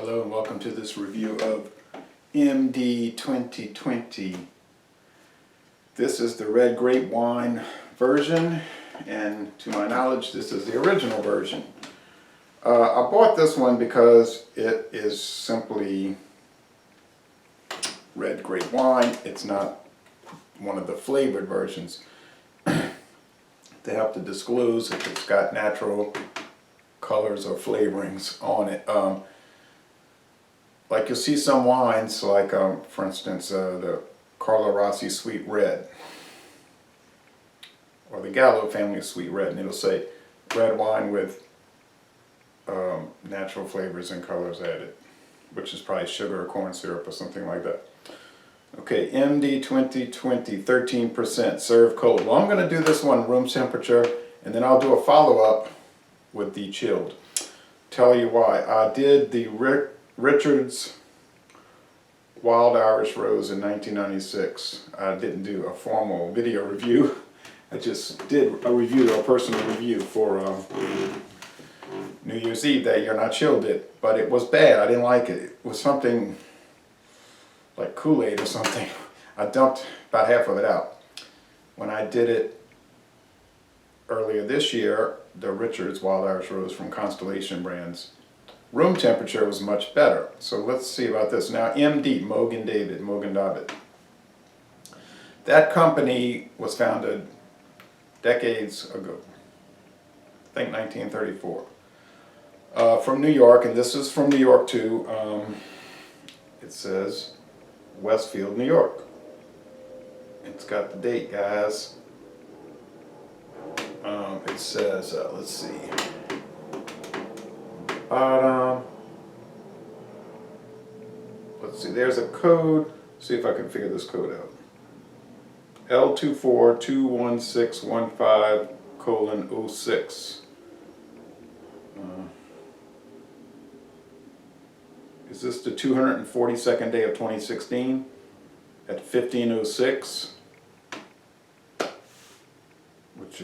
Hello and welcome to this review of MD 2020. This is the RedGrape Wine version, and to my knowledge this is the original version. I bought this one because it is simply RedGrape Wine. It's not one of the flavored versions. They have to disclose if it's got natural colors or flavorings on it. Like you'll see some wines, like for instance the Carlo Rossi Sweet Red, or the Gallo family Sweet Red, and it'll say red wine with natural flavors and colors added, which is probably sugar or corn syrup or something like that. Okay, MD 2020, 13%, serve cold. Well, I'm going to do this one room temperature, and then I'll do a follow-up with the chilled. Tell you why. I did the Richard's Wild Irish Rose in 1996. I didn't do a formal video review. I just did a review, a personal review for New Year's Eve that year, and I chilled it, but it was bad. I didn't like it. It was something like Kool-Aid or something. I dumped about half of it out. When I did it earlier this year, the Richard's Wild Irish Rose from Constellation Brands, room temperature was much better. So let's see about this. Now MD, Mogen David. That company was founded decades ago. I think 1934. From New York, and this is from New York too. It says Westfield, New York. It's got the date, guys. It says, let's see. Let's see, there's a code. See if I can figure this code out. L2421615:06. Is this the 242nd day of 2016 at 15:06? Which,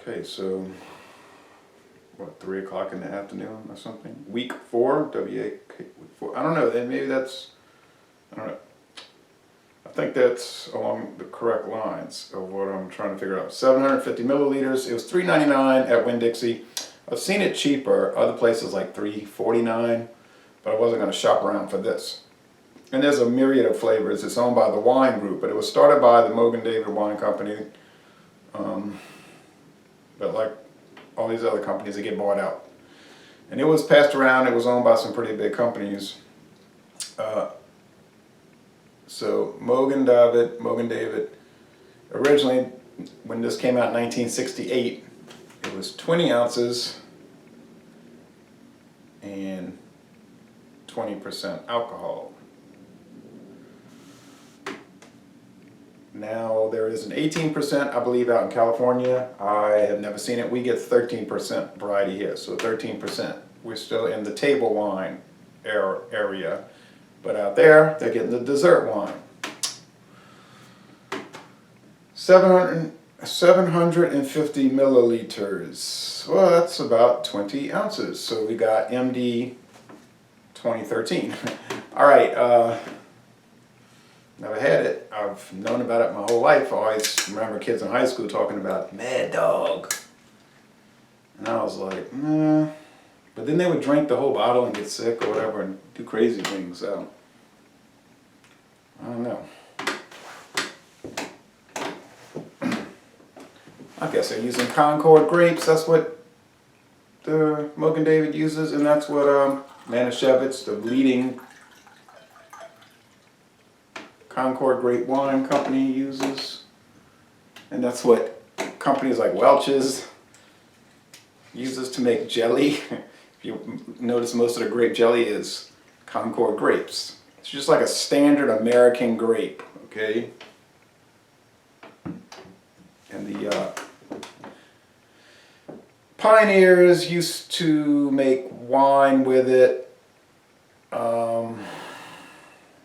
okay, so what, 3 o'clock in the afternoon or something? Week 4, W-A-K, week 4. I don't know, then maybe that's, I don't know. I think that's along the correct lines of what I'm trying to figure out. 750 milliliters. It was $3.99 at Winn-Dixie. I've seen it cheaper, other places like $3.49, but I wasn't going to shop around for this. And there's a myriad of flavors. It's owned by the Wine Group, but it was started by the Mogen David Wine Company. But like all these other companies, they get bought out. And it was passed around. It was owned by some pretty big companies. So Mogen David, originally when this came out in 1968, it was 20 ounces and 20% alcohol. Now there is an 18%, I believe, out in California. I have never seen it. We get 13% variety here, so 13%. We're still in the table wine area, but out there they're getting the dessert wine. 750 milliliters. Well, that's about 20 ounces. So we got MD 2013. All right. Never had it. I've known about it my whole life. I always remember kids in high school talking about Mad Dog. And I was like, nah. But then they would drink the whole bottle and get sick or whatever and do crazy things. So I don't know. I guess they're using Concord grapes. That's what the Mogen David uses, and that's what Manischewitz, the leading Concord Grape Wine Company, uses. And that's what companies like Welch's uses to make jelly. If you notice, most of the grape jelly is Concord grapes. It's just like a standard American grape, okay? And the pioneers used to make wine with it.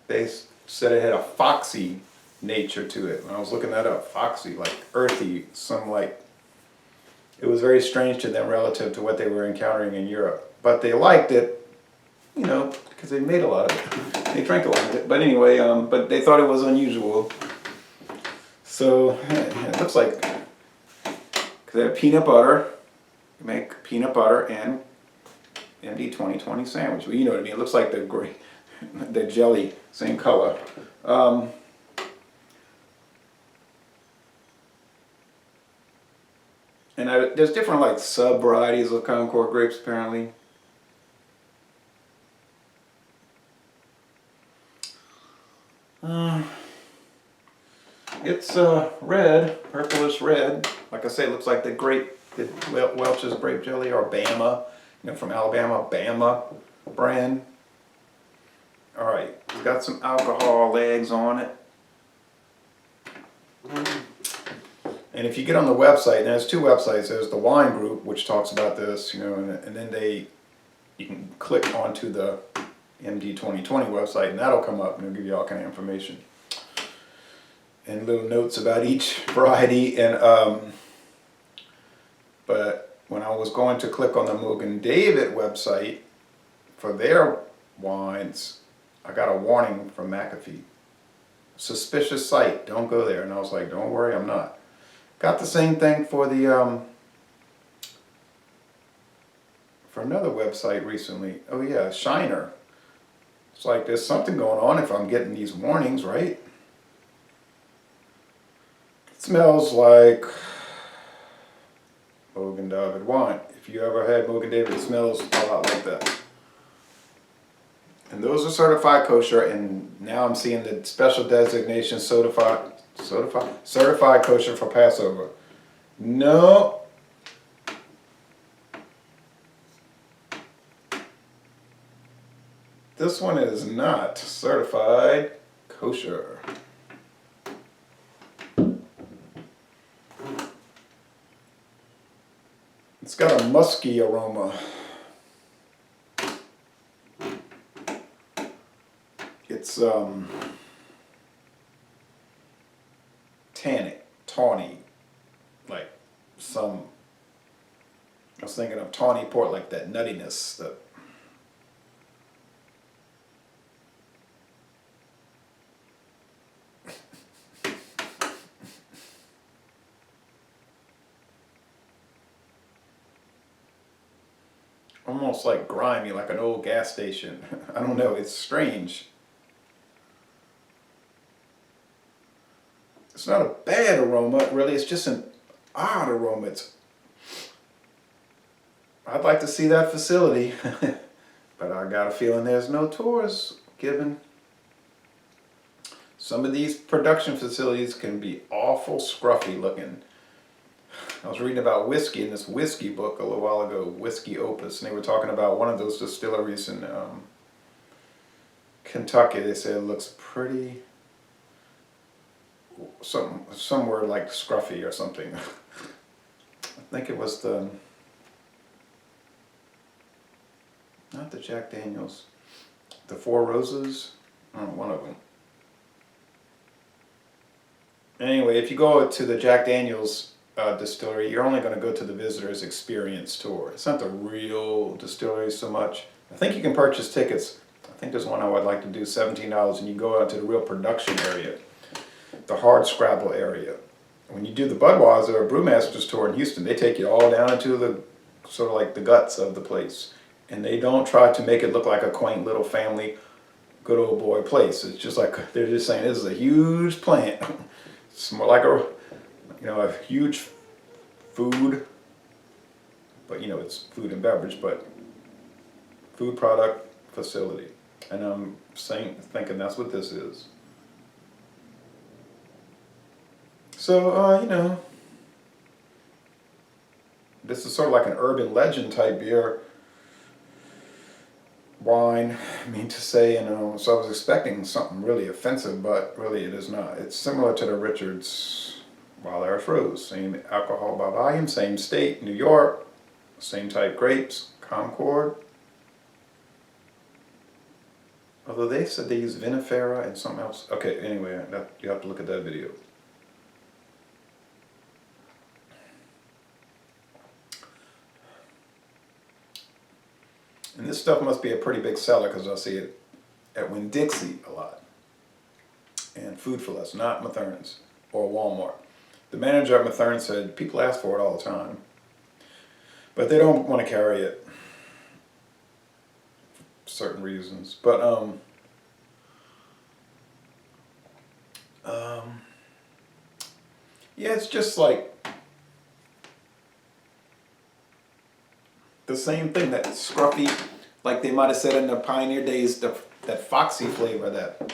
They said it had a foxy nature to it. When I was looking that up, foxy, like earthy, some like It was very strange to them relative to what they were encountering in Europe. But they liked it, you know, because they made a lot of it. They drank a lot of it. But anyway, but they thought it was unusual. So it looks like, because they have peanut butter, you make peanut butter and MD 2020 sandwich. Well, you know what I mean. It looks like the jelly, same color. And there's different like sub varieties of Concord grapes apparently. It's red, purplish red. Like I say, it looks like the Welch's grape jelly or Bama, you know, from Alabama, Bama brand. All right, it's got some alcohol legs on it. And if you get on the website, and there's two websites. There's the wine group, which talks about this, you know, and then you can click onto the MD 2020 website, and that'll come up and it'll give you all kind of information and little notes about each variety. And but when I was going to click on the Mogen David website for their wines, I got a warning from McAfee. Suspicious site, don't go there. And I was like, don't worry, I'm not. Got the same thing for the for another website recently. Oh yeah, Shiner. It's like there's something going on if I'm getting these warnings, right? It smells like Mogen David wine. If you ever had Mogen David, it smells a lot like that. And those are certified kosher, and now I'm seeing the special designation certified kosher for Passover. No. This one is not certified kosher. It's got a musky aroma. It's tannic, tawny, like some, I was thinking of tawny port, like that nuttiness, that almost like grimy, like an old gas station. I don't know, it's strange. It's not a bad aroma, really, it's just an odd aroma. I'd like to see that facility, but I got a feeling there's no tours given. Some of these production facilities can be awful scruffy looking. I was reading about whiskey in this whiskey book a little while ago, Whiskey Opus, and they were talking about one of those distilleries in Kentucky. They said it looks pretty, somewhere like scruffy or something. I think it was not the Jack Daniels, the Four Roses, one of them. Anyway, if you go to the Jack Daniels distillery, you're only going to go to the visitor's experience tour. It's not the real distillery so much. I think you can purchase tickets. I think there's one I would like to do, $17, and you go out to the real production area, the hard scrabble area. When you do the Budweiser or Brewmasters tour in Houston, they take you all down into the sort of like the guts of the place, and they don't try to make it look like a quaint little family, good old boy place. It's just like they're just saying this is a huge plant. It's more like a huge food, but it's food and beverage, but food product facility. And I'm thinking that's what this is. So, this is sort of like an urban legend type beer wine, I mean to say, so I was expecting something really offensive, but really it is not. It's similar to the Richards Wild Irish Rose, same alcohol by volume, same state, New York, same type grapes, Concord. Although they said they use vinifera and something else. Okay, anyway, you have to look at that video. And this stuff must be a pretty big seller because I see it at Winn-Dixie a lot. And Food for Less, not Mathern's or Walmart. The manager at Mathern said people ask for it all the time, but they don't want to carry it for certain reasons. But yeah, it's just like the same thing, that scruffy, like they might have said in the Pioneer days, that foxy flavor, that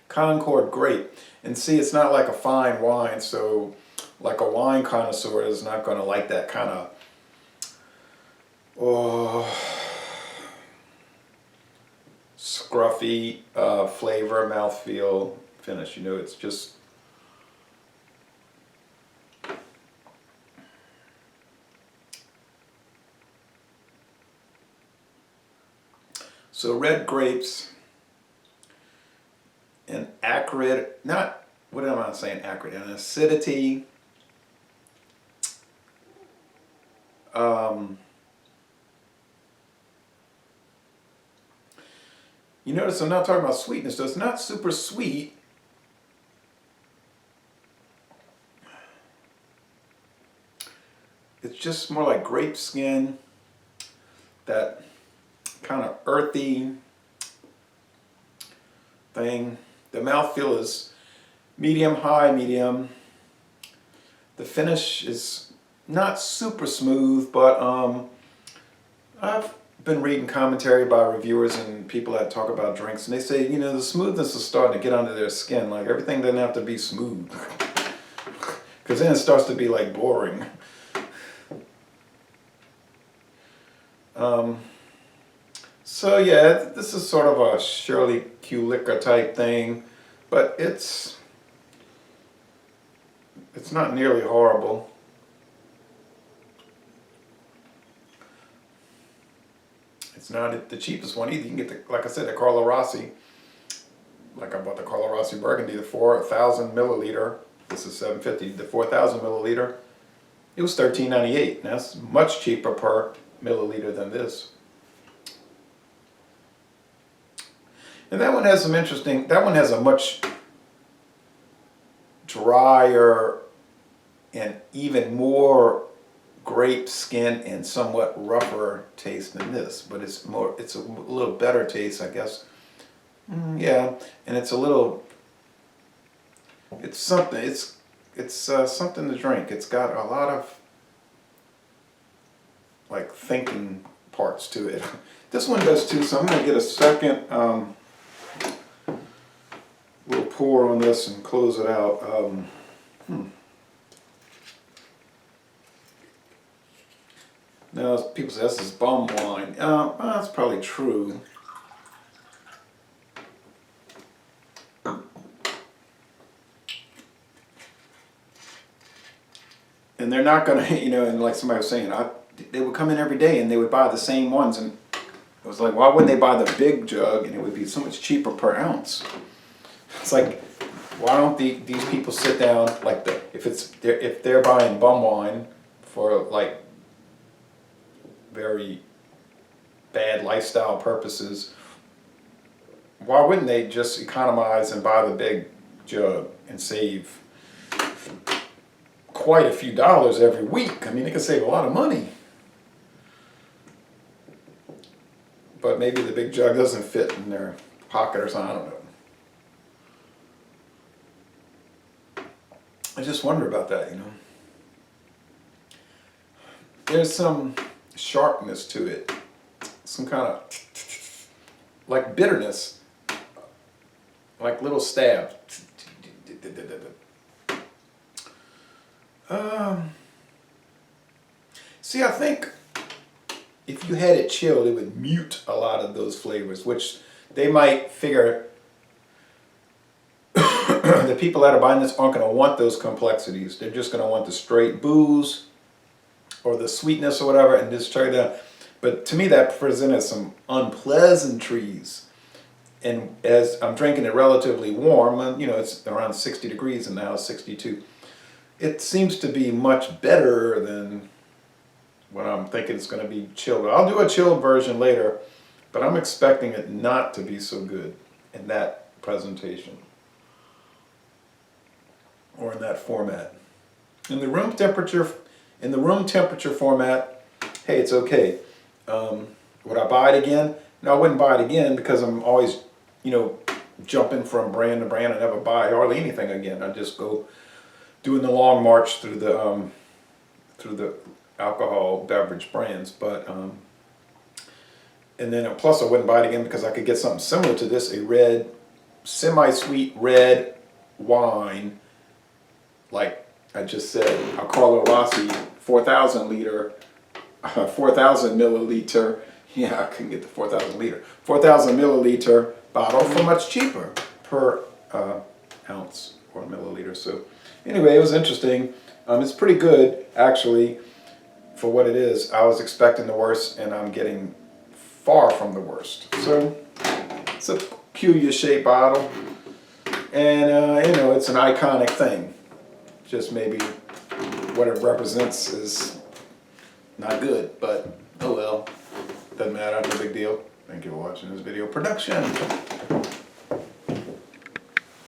Concord grape. And see, it's not like a fine wine, so like a wine connoisseur is not going to like that kind of scruffy flavor, mouthfeel, finish. You know, it's just so red grapes and acrid, not, what am I saying, acrid, and acidity. You notice I'm not talking about sweetness, so it's not super sweet. It's just more like grape skin, that kind of earthy thing. The mouthfeel is medium, high, medium. The finish is not super smooth, but I've been reading commentary by reviewers and people that talk about drinks, and they say, you know, the smoothness is starting to get under their skin. Like, everything doesn't have to be smooth, because then it starts to be like boring. So yeah, this is sort of a Shirley Q liquor type thing, but it's not nearly horrible. It's not the cheapest one either. You can get the, like I said, the Carlo Rossi. Like I bought the Carlo Rossi Burgundy, the 4,000 milliliter. This is $7.50. The 4,000 milliliter, it was $13.98. That's much cheaper per milliliter than this. And that one has some interesting, that one has a much drier and even more grape skin and somewhat rougher taste than this, but it's a little better taste, I guess. Yeah, and it's a little, it's something, it's something to drink. It's got a lot of like thinking parts to it. This one does too, so I'm gonna get a second little pour on this and close it out. Now people say this is bum wine. Well, that's probably true. And they're not gonna, you know, and like somebody was saying, they would come in every day and they would buy the same ones, and it was like, why wouldn't they buy the big jug and it would be so much cheaper per ounce? It's like, why don't these people sit down, like if they're buying bum wine for like very bad lifestyle purposes, why wouldn't they just economize and buy the big jug and save quite a few dollars every week? I mean, they could save a lot of money. But maybe the big jug doesn't fit in their pocket or something, I don't know. I just wonder about that, you know. There's some sharpness to it, some kind of like bitterness, like little stab. See, I think if you had it chilled, it would mute a lot of those flavors, which they might figure the people that are buying this aren't going to want those complexities. They're just going to want the straight booze or the sweetness or whatever, and just try to. But to me, that presented some unpleasantries. And as I'm drinking it relatively warm, you know, it's around 60 degrees and now 62. It seems to be much better than when I'm thinking it's going to be chilled. I'll do a chilled version later, but I'm expecting it not to be so good in that presentation or in that format. In the room temperature format, hey, it's okay. Would I buy it again? No, I wouldn't buy it again because I'm always, jumping from brand to brand. I never buy hardly anything again. I just go doing the long march through the alcohol beverage brands. But and then plus I wouldn't buy it again because I could get something similar to this, a red, semi-sweet red wine, like I just said, a Carlo Rossi 4,000 liter, 4,000 milliliter. Yeah, I couldn't get the 4,000 liter. 4,000 milliliter bottle for much cheaper per ounce or milliliter. So anyway, it was interesting. It's pretty good actually for what it is. I was expecting the worst, and I'm getting far from the worst. So it's a peculiar shaped bottle, and it's an iconic thing. Just maybe what it represents is not good, but oh well. Doesn't matter, no big deal. Thank you for watching this video production.